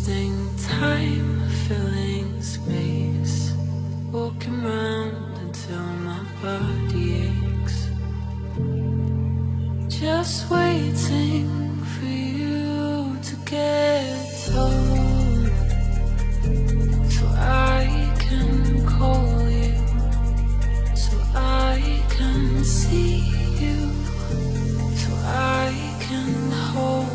Wasting time, filling space, walking round until my body aches. Just waiting for you to get home, so I can call you, so I can see you, so I can hold.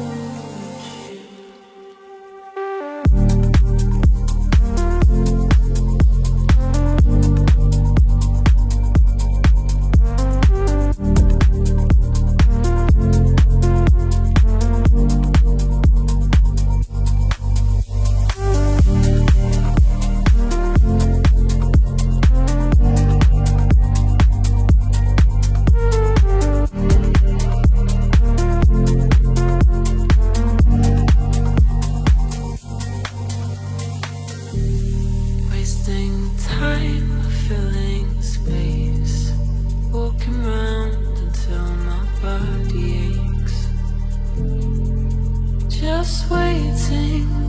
Just waiting